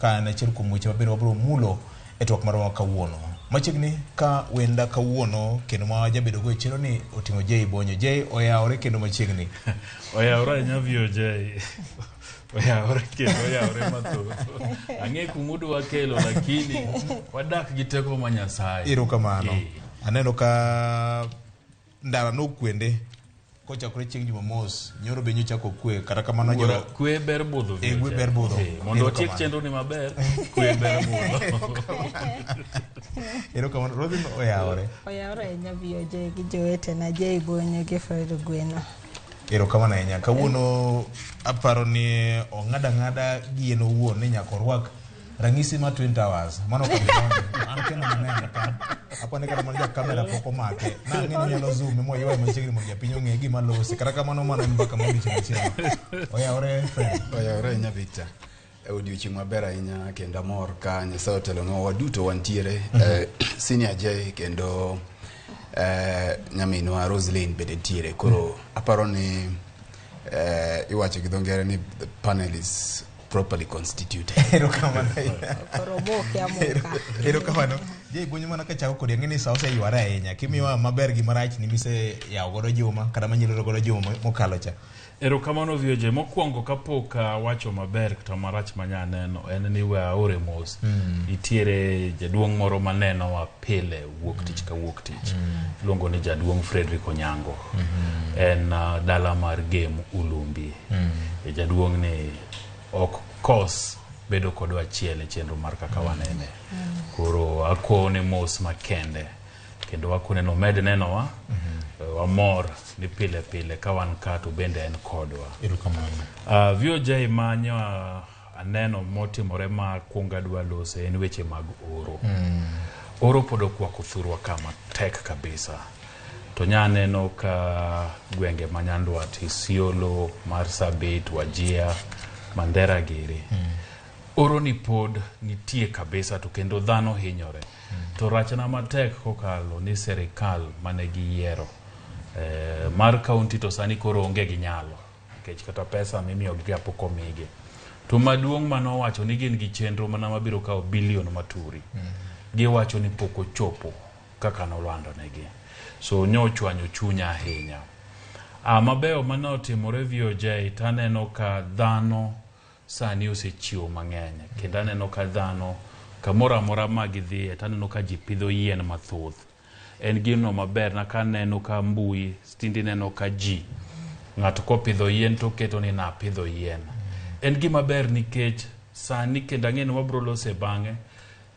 ka na chir kuom weche mabiro wabiro mulo e twak marwa kawuono. Machiegni ka wenda kawuono kendo ma jabedo go e chiro ni oting'o Jay Bonyo. Jay oyawore kendo machiegni. Oyawore nyavio Jay. Oyawore kendo oyawore mathoth. Ang'e kumudu wakelo lakini wadak gi teko ma Nyasaye. Erokamano. Aneno ka ndara no kwende kochakore chieng' Jumamos nyoro be nyochako kwe kata kamano nyoro kwe ber budho kwe ber budho mondo tiek chenro ni maber kwe ber budho erokamano. Robin oyawore nyavio Jay gi jowete na Jay Bonyo gi Fred Gweno. Erokamano ahinya. Kawuono aparo ni ong'ada gien owuon ni nyaka orwak rangisi ma Twin Towers. Mano ka an kendo maneno ka apone kata mana kamera poko make na ng'ini nyalo zoom mo ywa machiegni mondo japiny ong'e gima losi kata kamano mana mbaka mabicho machielo. Oyawore Fred. Oyawore nya Victor. Odiochieng' maber ahinya kendo amor ka Nyasaye otelonwa waduto wantiere. Senior Jay kendo nyaminwa Roslyn bende tiere. Koro aparo ni iwacho gi dho ngere ni the panel is properly constituted. Erokamano. Koromoke amoka. Erokamano. Jay Bonyo mana kachako kodi ang'eni sa ose yware ahinya. Kimiwa maber gi marach ni mise yawo godo juma kata manyiloro godo juma mokalo cha. Erokamano vioje mokwongo kapok wacho maber kata marach manya neno en ni we aore mos. Itiere jaduong' moro maneno wa pile wuok tich ka wuok tich. Luongo ni jaduong' Frederick Onyango. En dala mar game Ulumbi. Jaduong' ni ok kos bedo kodwa achiel e chenro mar kaka wanene. Koro akone mos makende kendo akone no med nenowa wamor ni pile pile ka wan ka to bende en kodwa. Erokamano. Vio Jay manyo aneno motimore ma kuonga dwa lose en weche mag oro. Oro podo kwa kuthurwa kama tek kabisa. To nyaneno ka gwenge manyandwat Isiolo, Marsabit, Wajia, Mandera giri. Oro ni pod nitie kabisa to kendo dhano hinyore. To rachna matek kokalo ni serikal mane gi yiero. Mar kaunti to sani koro onge gi nyalo. Kech kata pesa mimiyo gi apoko mige. To maduong' mano wacho ni gin gi chenro mana mabiro kao bilion maturi. Giwacho ni poko chopo kaka nolando negi. So nyochwanyo chunya ahinya. Mabeo manotimore Vio Jay taneno ka dhano sani osechiwo mang'eny kendo aneno ka dhano kamora mora magidhie taneno ka ji pidho yien mathoth. En gino maber na kaneno ka mbui stindi neno ka ji ng'ato kopidho yien to keto ni na pidho yien. En gima ber nikech sani kendo ang'eno wabro lose bang'e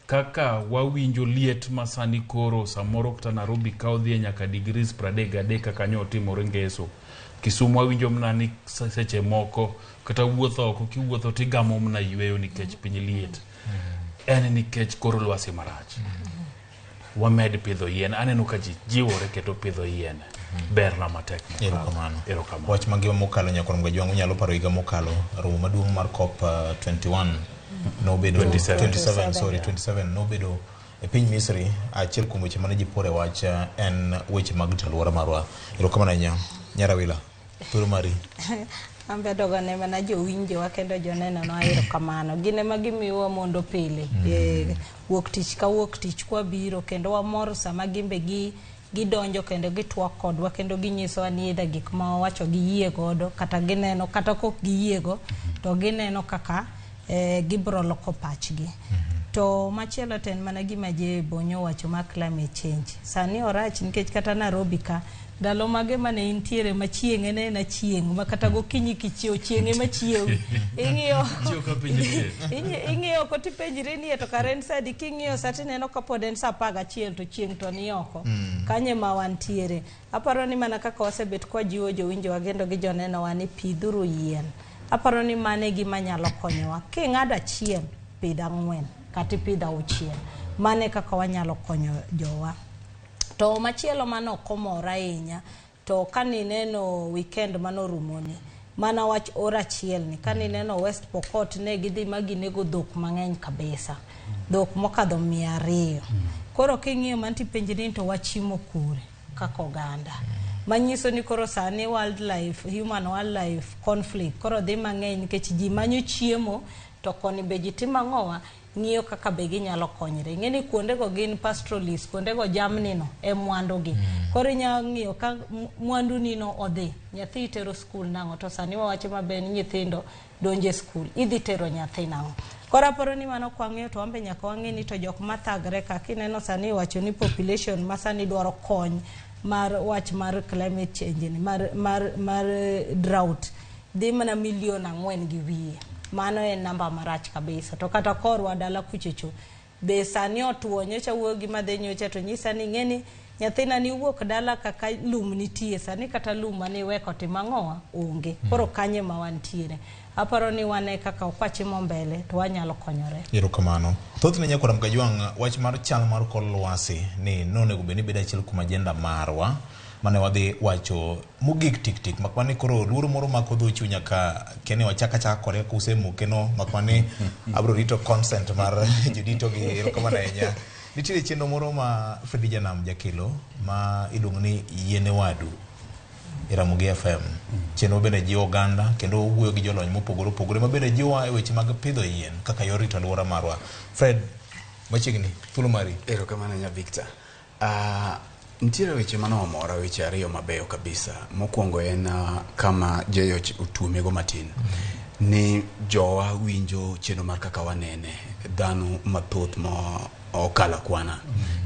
kaka wawinjo liet ma sani koro samoro kata Nairobi ka odhie nyaka degrees 33 kaka nyo timore Ngeso. Kisumu wawinjo mna ni seche moko kata wuotho oko kiwuotho tigamo mna yweyo nikech piny liet. En nikech koro lwasi marach. Wamed pidho yien. Aneno ka ji jiwore keto pidho yien. Ber na matek mokalo. Erokamano. Wach mangima mokalo nyakorom ga jwangu nyalo paro higa mokalo romo maduong' mar COP 21 nobedo 27 nobedo e piny Misri. Achiel kuom weche mane ji pore wach en weche mag alwora marwa. Erokamano ahinya Nyarawila. Turu mari. Ambe dogo ne mana jowinjo wa kendo joneno no erokamano. Gine magimiwa mondo pile. Wuok tich ka wuok tich kwa biro kendo wamor sama gimbe gidonjo kendo gitwak kodwa kendo ginyiso anieda gik ma wacho giyie godo kata gineno kata kok giyiego to gineno kaka gibro loko pachgi. To machielo ten mana gima Jay Bonyo wacho ma climate change. Sani orach nikech kata Nairobi ka dalo mage mane intiere machieng' ene na chieng' ma kata gokinyi kichiew chieng' ema chiew. Ing'iyo ko tipenjire ni to karen sadi king'iyo sati neno ka pod en sa 11 to chieng' to ni oko. Kanye ma wantiere. Aparo ni mana kaka wasebet kwa jiwo jowinjo wagendo gi joneno wani pidhuru yien. Aparo ni mane gima nyalo konyowa. King'ado achiel pidh 4 kata pidh 6. Mane kaka wanyalo konyo jowa. To machielo mano komora ahinya to kanineno weekend mano rumoni mana wach ora chiel ni kanineno West Pokot ne gidhi maginego dhok mang'eny kabisa. Dhok mokadho 200. Koro king'iyo manti penjini to wachimo kure kaka oganda. Manyiso ni koro sani human wildlife conflict koro dhi mang'eny nikech ji manyo chiemo to koni be ji timo ang'owa ng'iyo kaka be ginyalo konyre. Ing'eni kuondego gin pastoralist, kuondego jamni no e mwandugi. Koro inyalo ng'iyo ka mwanduni no odhi, nyathi itero skul nang'o, to sani wawacho maber ni nyithindo donje skul, idhi tero nyathi nang'o. Koro aparo ni mano kwang'eyo to wambe nyaka wang'e ni to jok mathagre ka kineno sani wacho ni population masani dwaro kony mar wach mar climate change ni mar drought dhi mana 4 million gi wiye. Mano en namba marach kabisa. To kata korwa dala kuchecho be sani otuo nyocha wuo gi madhe nyocha to nyisa ni ng'eni nyathina ni wuok dala kaka lum nitie sani kata lum mani weko timang'owa onge. Koro kanye ma wantiere. Aparo ni wane kaka okwachimo mbele to wanyalo konyore. Erokamano. Thothne nyakora mkajwang' wach mar chal mar kor lwasi ni nonego bed ni bedo achiel kuom ajenda marwa mane wadhi wacho mogik tik makmani koro luoro moro mako dho chunya ka kene wachaka kore kusemuke no makmani abro rito consent mar judito gi. Erokamano ahinya. Nitiere chenro moro ma Fredija Nam jakelo ma iluongo ni Yiene Wadu Ramogi FM. Chenro bende jiwo oganda kendo wuoyo gi jolony mopogore opogore ma bende jiwa e weche mag pidho yien kaka yor rito alwora marwa. Fred, machiegni thuolo mari. Erokamano nya Victor. Nitiere weche manomora, weche ariyo mabeyo kabisa. Mokwongo en kama jeyo utuomego matin. Ni jowa winjo chenro mar kaka wanene dhano mathoth ma okala kwana.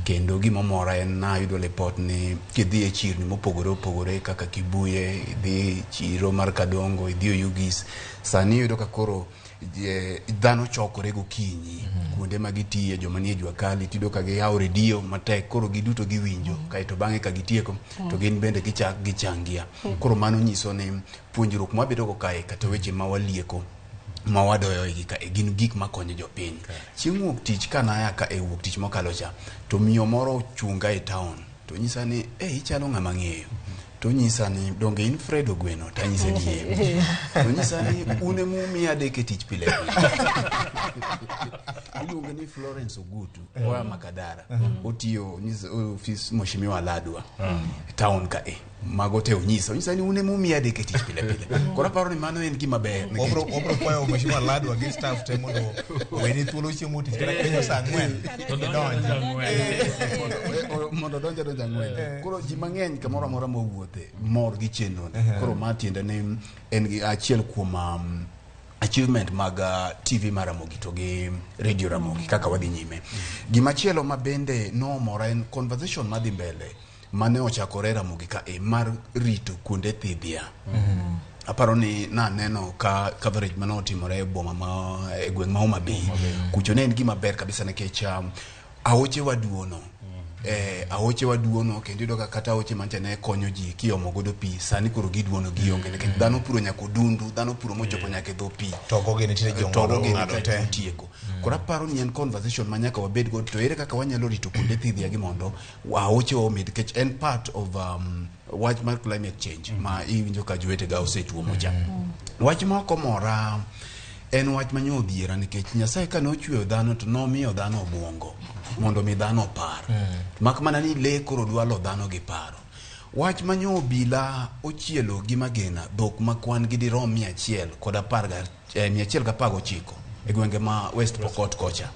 Kendo gima mora en na yudo report ni kidhi e chirni mopogore opogore kaka Kibuye, idhi chiro mar Kadongo, idhi Oyugis, sani yudo ka koro dhano chokore gokinyi kuonde ma gitiye, joma nie jua kali tido ka giyawo redio matek, koro giduto giwinjo kaito bang'e ka gitieko to gin bende gichangia. Koro mano nyiso ni puonjruok mabedo go kae kata weche ma walieko ma wadoyo gin gik makonyo jopiny. Chieng' wuok tich kanaya ka e wuok tich mokalo cha to miyo moro chunga e town to nyisa ni ichalo ng'ama ng'eyo. To nyisa ni donge in Fred Ogweno, ta nyisa ni to nyisa ni une mumi adeke tich pile iluonge ni Florence Ogutu wa Makadara. Otiyo office Mheshimiwa Ladwa town ka mago te nyisa ni une mumi adeke tich pile. Kora paro ni mano en gima ber. Obro kwayo Mheshimiwa Ladwa gi staff te mondo weni thuolo chiemo tich kata kenyo saa 4 mondo donja ng'wen. Koro ji mang'eny kamoro amora mowuothe mor gi chenro. Koro matiende ni en gi achiel kuom achievement mag TV mar Ramogi to gi Radio Ramogi kaka wadhi nyime. Gima chielo ma bende no mora en conversation madhi mbele mane ochakore Ramogi ka mar rito kuonde thidhia. Aparo ni na neno ka coverage mano otimore e boma ma e gweng' ma Homa Bay. Kucho ne en gima ber kabisa nikech aoche waduono aoche waduono kendo doka kata aoche mantene konyo ji kiomo godo pi sani koro giduono gionge nikech dhano puro nyako dundu, dhano puro mochopo nyake dho pi togo ge nitiere jomoro ng'ado te tieko. Kora paro ni en conversation manyaka wabed go to ere kaka wanyalo rito kuonde thidhia gi mondo aoche omed nikech en part of wach mar climate change ma iwinjo ka jowete ga osechuomo cha. Wach moko mora en wach manyo odhiera nikech Nyasaye ka nochweyo dhano to nomiyo dhano obwongo mondo mi dhano par. Mak mana ni le koro dwalo dhano gi paro. Wach manyo obila ochielo gi magena dhok makwan gi dirom 119 e gwenge ma West Pokot kocha.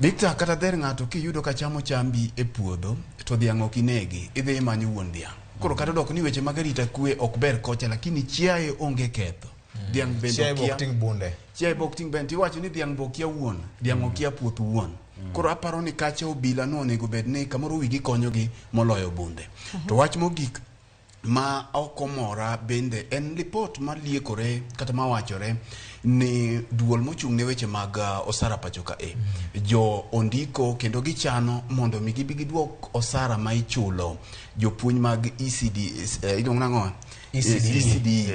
Victor, kata der ng'ato kiyudo ka chamo chambi e puodho to dhiang' ok inegi, idhi manyo wuon dhiang'. Koro kata dok ni weche mag arita kwe ok ber kocha, lakini chiaye onge ketho. Dhiang' bende chiaye bokting bunde. Chiaye bokting bende iwacho ni dhiang' bokia wuon, dhiang' okia puoth wuon. Koro aparo ni kacha obila no onego bed ni kamoro wigi konyogi moloyo bunde. To wach mogik ma okomora bende en report ma liekore kata ma wachore ni duol mochung' ne weche mag osara pacho ka jo ondiko kendo gichano mondo mi gibi giduok osara ma ichulo jopuonj mag ECD idong nang'o ECD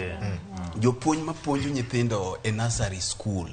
jopuonj ma puonjo nyithindo e nursery school.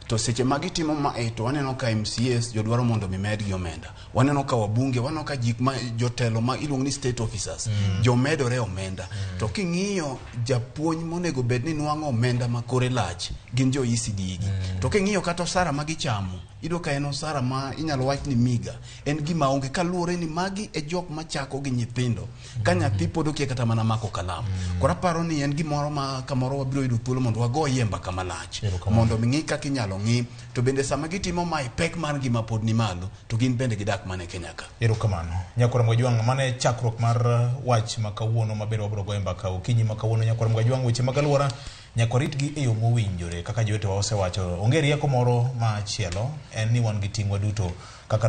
To seche magitimo ma to waneno ka MCS jodwaro mondo mimedgi omenda, waneno ka wabunge, waneno ka jik ma jotelo ma iluongo ni state officers jo medore omenda. To king'iyo japuonj monego bed ni nwang'o omenda ma kore lach gin jo ECD gi. To king'iyo kata osara ma gichamo ido ka en osara ma inyalo wach ni miga en gima onge kaluwore ni magi e jok machako gi nyithindo ka nyathi pod okia kata mana mako kalam kora paro ni en gimoro ma kamoro wabiro yudo thuolo mondo wago yemba kama lach mondo ng'i kaka inyalo ng'i to bende sama gitimo mai pek mar gima pod ni malo to gin bende gidak mane Kenya ka. Erokamano. Nyakora Mwajwang' mane chakruok mar wach ma kawuono maber wabiro go yemba ka okinyi ma kawuono Nyakora Mwajwang' weche mag alwora nyaka ritgi e yo mowinjore kaka jowetewa osewacho. Onge rieko moro machielo en ni wan gi ting'wa duto kaka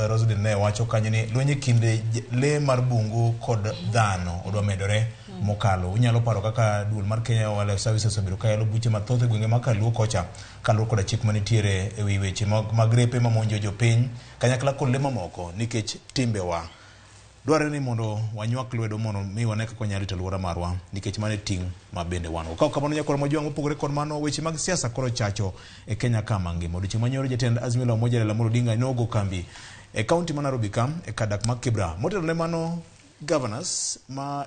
Roslyn ne wacho kanyo ni lwenye kinde le mar bungu kod dhano odwa medore mokalo. Unyalo paro kaka duol mar Kenya Wildlife Services obiro kayalo buche mathoth e gwenge makaluo kocha kaluwore koda chik manitiere e wi weche mag repe mamonjo jopiny kanyakla kod le mamoko nikech timbewa. Dwarore ni mondo wanywak lwedo mondo mi wane kaka wanyalo rito alwora marwa nikech mane ting' ma bende wan. Ka kamano Nyakora Mwajwang' mopogore kod mano weche mag siasa koro chacho e Kenya ka mangima. Odiochieng' manyoro jatend Azimio la Umoja Raila Amolo Odinga nogo kambi e kaunti ma Nairobi ka e kadak ma Kibra. Motelo ne mano governors ma